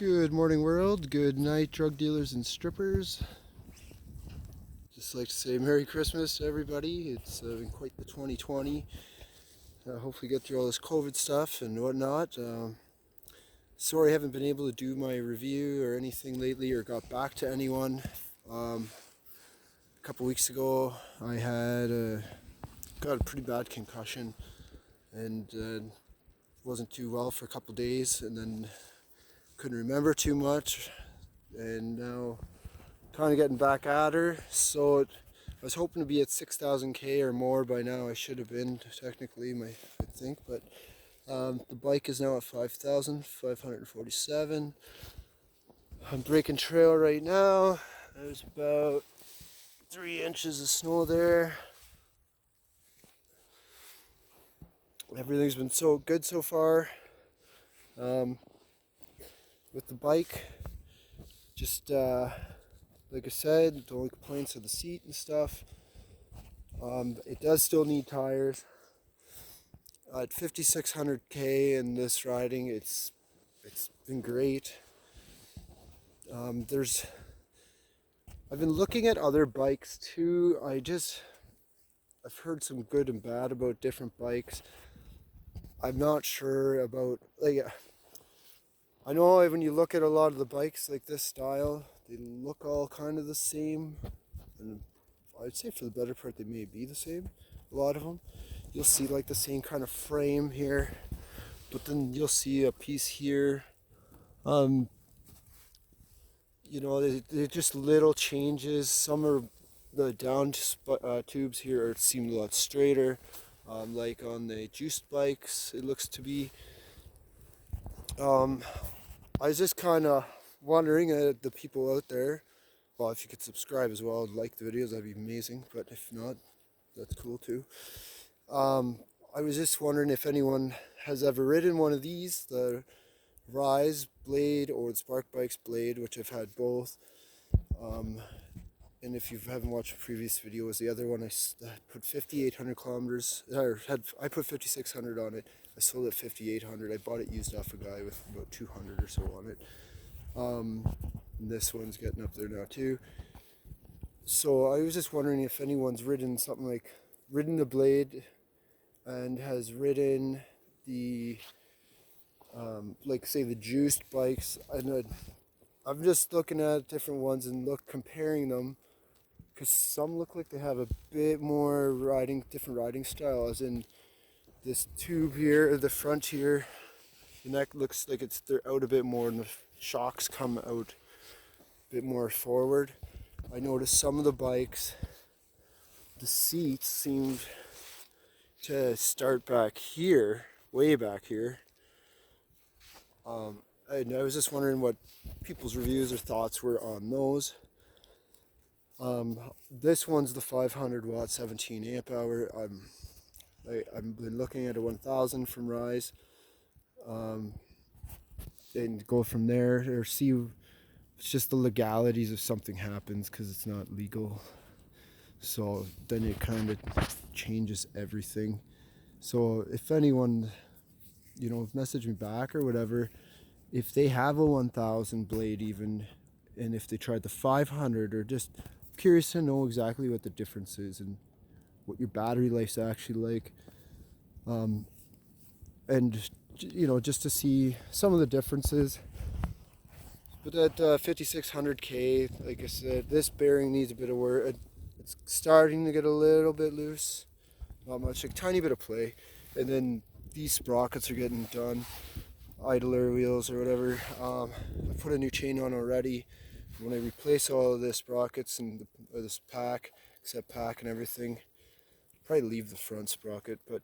Good morning, world. Good night, drug dealers and strippers. Just like to say Merry Christmas to everybody. It's been quite the 2020. Hopefully get through all this COVID stuff and whatnot. Sorry I haven't been able to do my review or anything lately or got back to anyone. A couple weeks ago I got a pretty bad concussion and wasn't too well for a couple days, and then couldn't remember too much, and now kind of getting back at her. So I was hoping to be at 6,000 K or more by now. I should have been technically, I think, but the bike is now at 5,547. I'm breaking trail right now. There's about 3 inches of snow there. Everything's been so good so far. With the bike, just like I said, the only complaints are the seat and stuff. It does still need tires. At 5,600 K in this riding, it's been great. I've been looking at other bikes too. I've heard some good and bad about different bikes. I'm not sure about, I know when you look at a lot of the bikes like this style, they look all kind of the same, and I'd say for the better part they may be the same. A lot of them, you'll see like the same kind of frame here, but then you'll see a piece here. They're just little changes. Some are the down tubes here seem a lot straighter. Like on the juiced bikes, it looks to be. I was just kind of wondering at the people out there. Well, if you could subscribe as well, like the videos, that'd be amazing. But if not, that's cool too. I was just wondering if anyone has ever ridden one of these, the Rize Blade or the Spark Bikes Blade, which I've had both. And if you haven't watched the previous videos, the other one I put 5,800 kilometers, I put 5,600 on it. I sold it 5,800. I bought it used off a guy with about 200 or so on it. And this one's getting up there now too. So I was just wondering if anyone's ridden the Blade and has ridden the say the juiced bikes. And I'm just looking at different ones and comparing them, because some look like they have a bit more different riding style, as in this tube here, the front here, the neck looks like they're out a bit more and the shocks come out a bit more forward. I noticed some of the bikes, the seats seemed to start back here, way back here. And I was just wondering what people's reviews or thoughts were on those. This one's the 500 watt 17 amp hour. I've been looking at a 1000 from Rize, and go from there, or see. It's just the legalities if something happens, because it's not legal. So then it kind of changes everything. So if anyone, message me back or whatever, if they have a 1000 blade even, and if they tried the 500, or just curious to know exactly what the difference is and what your battery life's actually like, and just to see some of the differences. But at 5,600K, like I said, this bearing needs a bit of work. It's starting to get a little bit loose, not much, a tiny bit of play, and then these sprockets are getting done, idler wheels or whatever. I put a new chain on already. When I replace all of the sprockets and this pack, except pack and everything, probably leave the front sprocket, but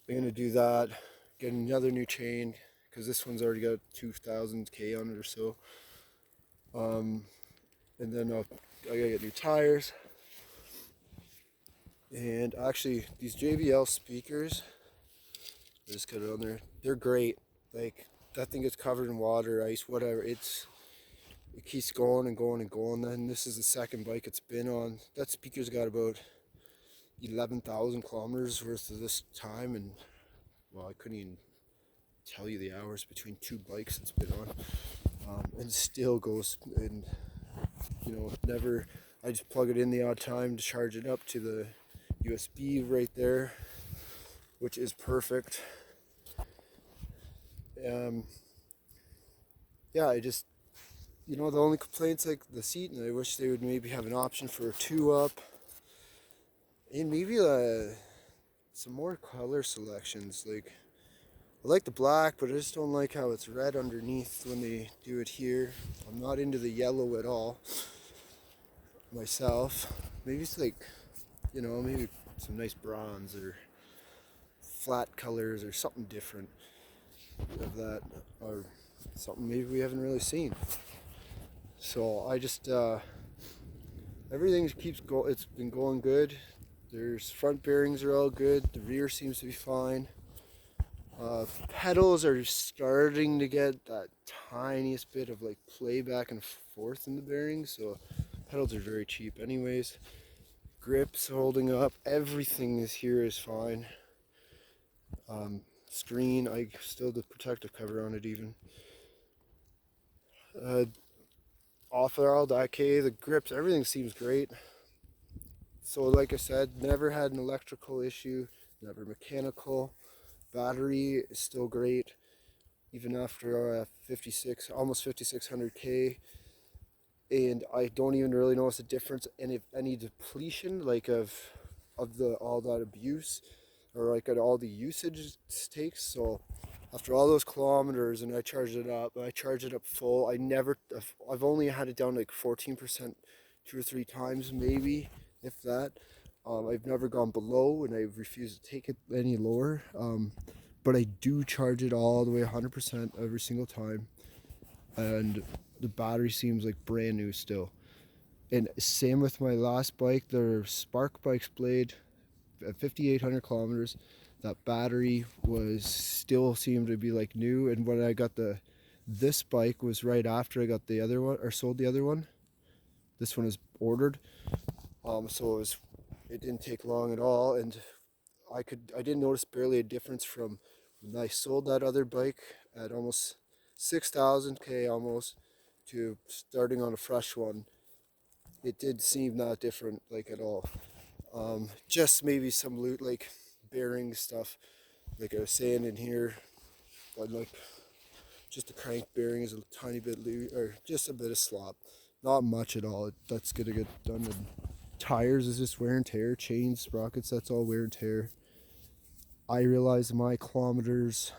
I'm gonna do that. Get another new chain, because this one's already got 2,000 K on it or so. And then I gotta get new tires. And actually, these JBL speakers, I just got it on there. They're great. Like, that thing gets covered in water, ice, whatever. It keeps going and going and going. And this is the second bike it's been on. That speaker's got about 11,000 kilometers worth of this time, and well, I couldn't even tell you the hours between two bikes it's been on. and still goes, and you know, never, I just plug it in the odd time to charge it up to the USB right there, which is perfect. Yeah, I just, you know, the only complaints like the seat, and I wish they would maybe have an option for a 2-up, and maybe some more color selections. Like, I like the black, but I just don't like how it's red underneath when they do it here. I'm not into the yellow at all myself. Maybe it's like, you know, maybe some nice bronze or flat colors or something different of that, or something maybe we haven't really seen. So I just everything keeps going. It's been going good. There's front bearings are all good. The rear seems to be fine. Pedals are starting to get that tiniest bit of like play back and forth in the bearings. So pedals are very cheap anyways. Grips holding up. Everything is here is fine. Screen, I still the protective cover on it even. Off all that K, the grips, everything seems great. So like I said, never had an electrical issue, never mechanical. Battery is still great, even after 56, almost 5600K. And I don't even really notice a difference in if any depletion, like of the all that abuse, or like at all the usage it takes. So after all those kilometers, and I charged it up, full. I've only had it down like 14%, 2 or 3 times maybe, if that. I've never gone below, and I refuse to take it any lower. But I do charge it all the way 100% every single time, and the battery seems like brand new still. And same with my last bike, the Spark Bikes Blade, at 5,800 kilometers. That battery was still seemed to be like new. And when I got this bike was right after I got the other one, or sold the other one. This one is ordered, so it didn't take long at all, and I didn't notice barely a difference from when I sold that other bike at almost 6,000K almost to starting on a fresh one. It did seem not different like at all. Just maybe some loot like bearing stuff, like I was saying in here, but like just the crank bearing is a tiny bit loose, or just a bit of slop, not much at all. That's gonna get done. And tires is just wear and tear, chains, sprockets, that's all wear and tear. I realize my kilometers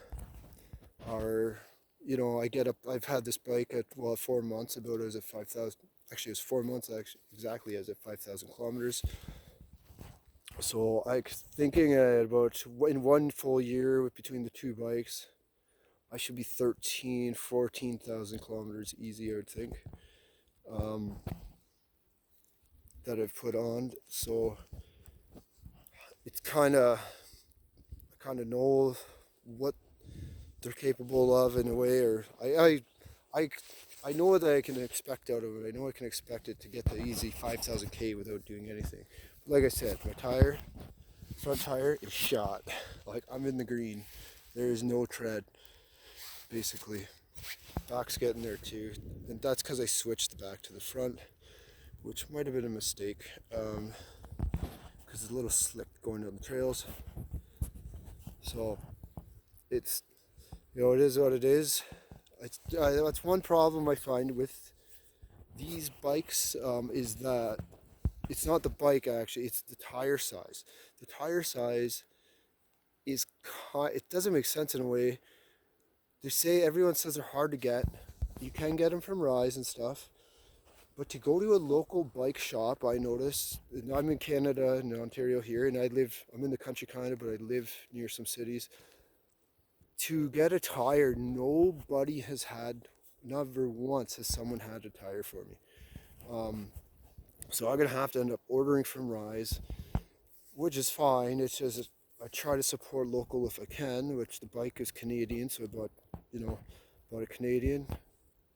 are, you know, I've had this bike at, well, 4 months, about as at 5,000, actually it was 4 months actually, exactly as at 5,000 kilometers. So I'm thinking about in 1 full year between the 2 bikes, I should be 14,000 kilometers easy, I would think, that I've put on. So it's I kind of know what they're capable of in a way, or I know what I can expect out of it. I know I can expect it to get the easy 5,000K without doing anything. But like I said, my front tire is shot. Like, I'm in the green. There is no tread, basically. Back's getting there too, and that's because I switched the back to the front, which might have been a mistake, because it's a little slick going down the trails. So it's, you know, it is what it is. That's one problem I find with these bikes, is that it's not the bike actually, it's the tire size. The tire size is, it doesn't make sense in a way. They say, everyone says they're hard to get. You can get them from Rize and stuff. But to go to a local bike shop, I notice, and I'm in Canada, in Ontario here, and I'm in the country kind of, but I live near some cities. To get a tire, nobody has had, never once has someone had a tire for me. So I'm going to have to end up ordering from Rize, which is fine. It's just, I try to support local if I can, which the bike is Canadian, so I bought a Canadian.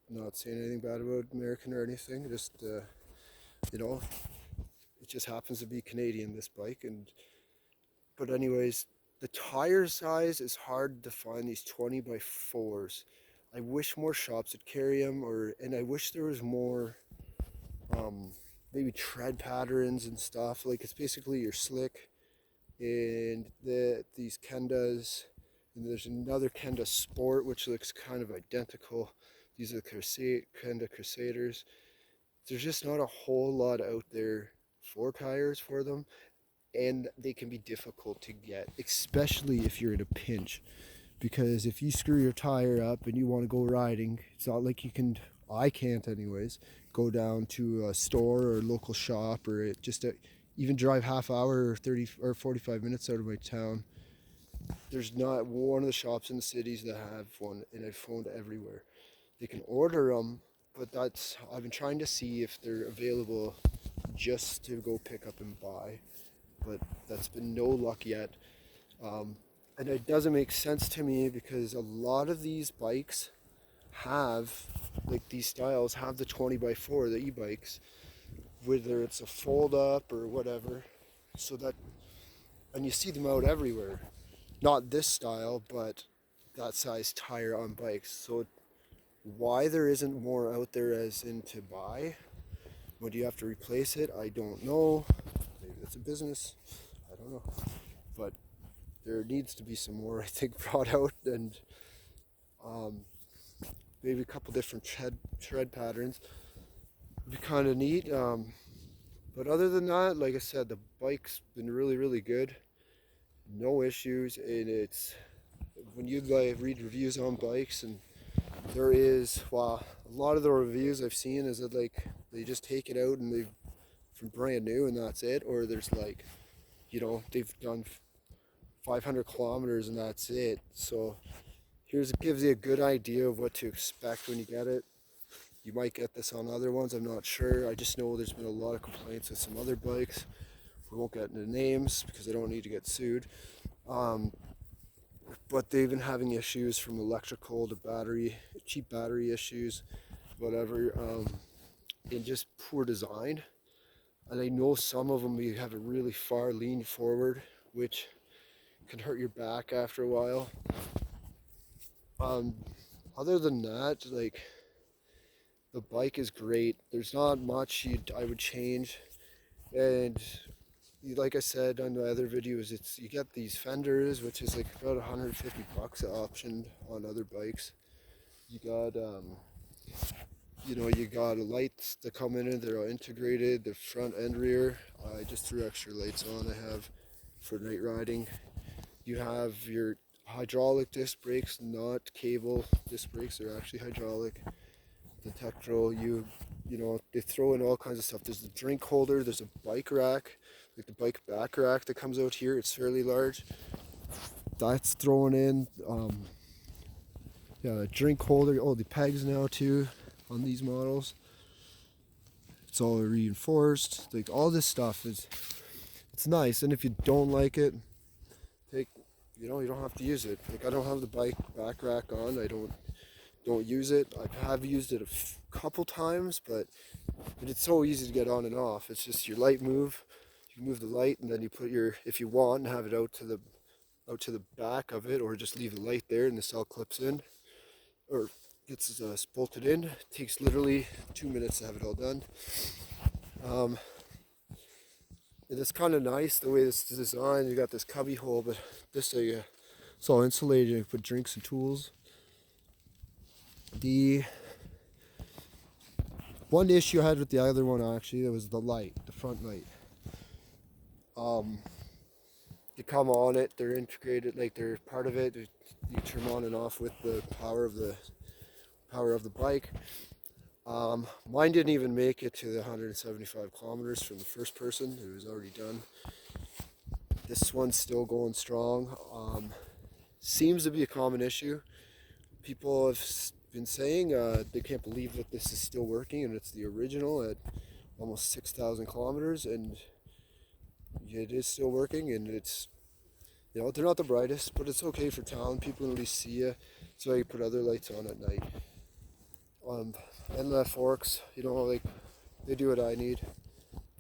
Not saying anything bad about American or anything, just, you know, it just happens to be Canadian, this bike. But anyways, the tire size is hard to find, these 20 by 4s. I wish more shops would carry them, and I wish there was more maybe tread patterns and stuff. Like it's basically your slick and these Kendas, and there's another Kenda Sport which looks kind of identical. These are the Kenda Crusaders. There's just not a whole lot out there for tires for them, and they can be difficult to get, especially if you're in a pinch. Because if you screw your tire up and you want to go riding, it's not like you can, I can't anyways, go down to a store or a local shop or even drive half hour or 30 or 45 minutes out of my town. There's not one of the shops in the cities that have one, and I've phoned everywhere. They can order them, but I've been trying to see if they're available just to go pick up and buy, but that's been no luck yet. And it doesn't make sense to me because a lot of these bikes have, like these styles have the 20x4, the e-bikes, whether it's a fold up or whatever, and you see them out everywhere. Not this style, but that size tire on bikes. So why there isn't more out there as in to buy? When do you have to replace it? I don't know. Maybe that's a business. I don't know. But there needs to be some more, I think, brought out, and maybe a couple different tread patterns. It'd be kind of neat. But other than that, like I said, the bike's been really, really good. No issues, and it's when you read reviews on bikes, and there is, well, a lot of the reviews I've seen is that like they just take it out and from brand new and that's it, or there's like, they've done 500 kilometers and that's it. So gives you a good idea of what to expect when you get it. You might get this on other ones, I'm not sure. I just know there's been a lot of complaints with some other bikes. We won't get into names because I don't need to get sued. But they've been having issues from electrical to cheap battery issues, whatever, and just poor design. And I know some of them you have a really far lean forward, which can hurt your back after a while. Other than that, like, the bike is great. There's not much I would change. And like I said on the other videos, you get these fenders, which is like about $150 optioned on other bikes. You got you got lights that come in, and they're all integrated, the front and rear. I just threw extra lights on I have for night riding. You have your hydraulic disc brakes, not cable disc brakes, they're actually hydraulic. The Tektro, they throw in all kinds of stuff. There's the drink holder, there's a bike rack, like the bike back rack that comes out here, it's fairly large. That's thrown in. A drink holder, the pegs now too on these models. It's all reinforced. Like all this stuff it's nice, and if you don't like it, you don't have to use it. Like I don't have the bike back rack on. I don't use it. I have used it a couple times, but it's so easy to get on and off. It's just your light move. You move the light, and then you put if you want, and have it out to the back of it, or just leave the light there, and the cell clips in, or gets bolted in. It takes literally 2 minutes to have it all done. And it's kind of nice the way this is designed. You got this cubby hole, but this it's all insulated. You put drinks and tools. The one issue I had with the other one, actually, that was the light, the front light. They come on it, they're integrated, like they're part of it. You turn on and off with the power of the bike. Mine didn't even make it to the 175 kilometers from the first person. It was already done. This one's still going strong. Seems to be a common issue. People have been saying they can't believe that this is still working, and it's the original at almost 6,000 kilometers, and it is still working. And it's, they're not the brightest, but it's okay for town. People can at least see you, so I can put other lights on at night. And the forks, like, they do what I need.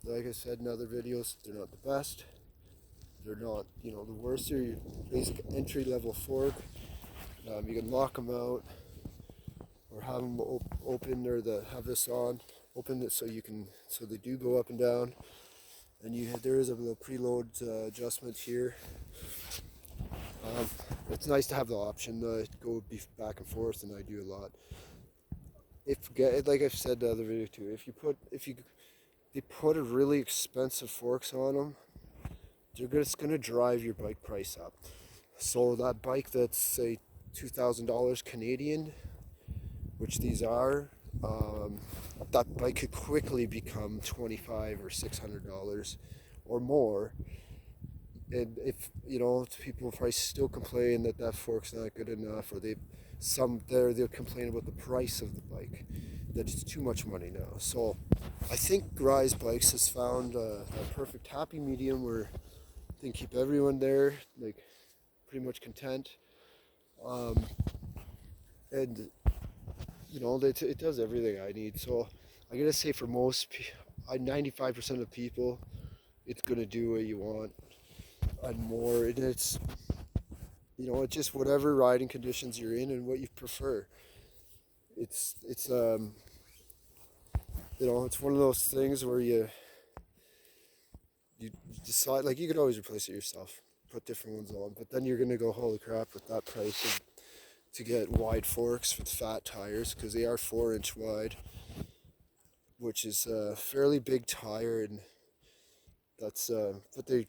Like I said in other videos, they're not the best. They're not, the worst. They're your basic entry-level fork. You can lock them out. or have them open, or have this on, open it so so they do go up and down. And there is a little preload adjustment here. It's nice to have the option to go back and forth, and I do a lot. Like I've said in the other video too, if they put a really expensive forks on them, it's gonna drive your bike price up. So that bike that's say $2,000 Canadian, which these are, that bike could quickly become $25 or $600 or more. And if people probably still complain that fork's not good enough, or they'll complain about the price of the bike, that it's too much money now. So I think Rize Bikes has found a perfect happy medium where they can keep everyone there, like pretty much content, and it does everything I need. So I gotta say, for 95% of people, it's gonna do what you want and more. And it's just whatever riding conditions you're in and what you prefer. It's one of those things where you decide, like, you could always replace it yourself, put different ones on, but then you're gonna go, holy crap, with that price to get wide forks with fat tires, because they are 4-inch wide, which is a fairly big tire. And that's but I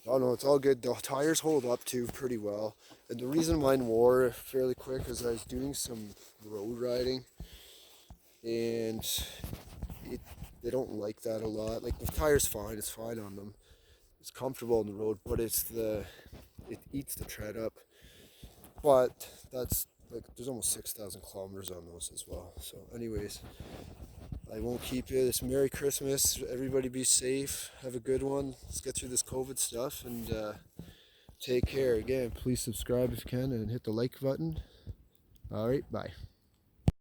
don't know, it's all good. The tires hold up too pretty well. And the reason mine wore fairly quick is I was doing some road riding, and they don't like that a lot. Like, the tire's fine, it's fine on them, it's comfortable on the road, but it eats the tread up. But that's like, there's almost 6,000 kilometers on those as well. So anyways, I won't keep you. It's Merry Christmas. Everybody be safe. Have a good one. Let's get through this COVID stuff, and take care. Again, please subscribe if you can and hit the like button. All right, bye.